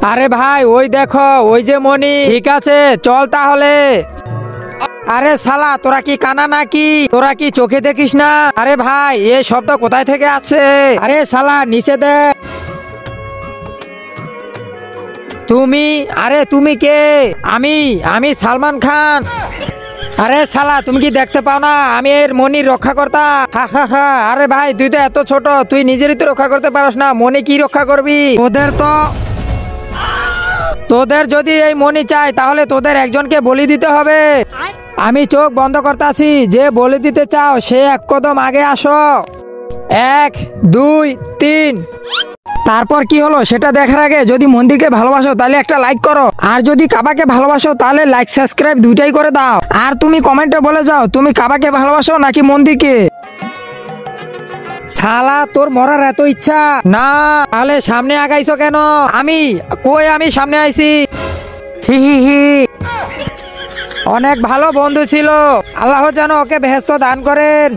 আরে ভাই ওই দেখো ওই যে মনি। ঠিক আছে চল তাহলে। আরে শালা তোরা কি কানা নাকি? তোরা কি চোখে দেখিস না? আরে ভাই এই শব্দ কোথায় থেকে আসছে? আরে শালা নিচে দে। তুমি? আরে তুমি কে? আমি আমি সালমান খান। আরে শালা তুমি কি দেখতে পাও না আমি এর মনির রক্ষাকর্তা? হা হা হা। আরে ভাই তুই তো এত ছোট, তুই নিজেরই তো রক্ষা করতে পারস না, মনি কি রক্ষা করবি? তোদের যদি এই মনি চাই তাহলে তোদের একজনকে বলি দিতে হবে। আমি চোখ বন্ধ করতেছি, যে বলে দিতে চাও সে এক কদম আগে আসো। 1 2 3। তারপর কি হলো সেটা দেখার আগে যদি মন্দিরকে ভালোবাসো তাহলে একটা লাইক করো, আর যদি কাবাকে ভালোবাসো তাহলে লাইক সাবস্ক্রাইব দুইটাই করে দাও। আর তুমি কমেন্টে বলে যাও তুমি কাবাকে ভালোবাসো নাকি মন্দিরকে। শালা তোর মরার এত ইচ্ছা না, তাহলে সামনে আগাইছো কেন? আমি কই, আমি সামনে আইছি। হি হি হি। অনেক ভালো বন্ধু ছিল, আল্লাহ যেন ওকে বেহেশত দান করেন।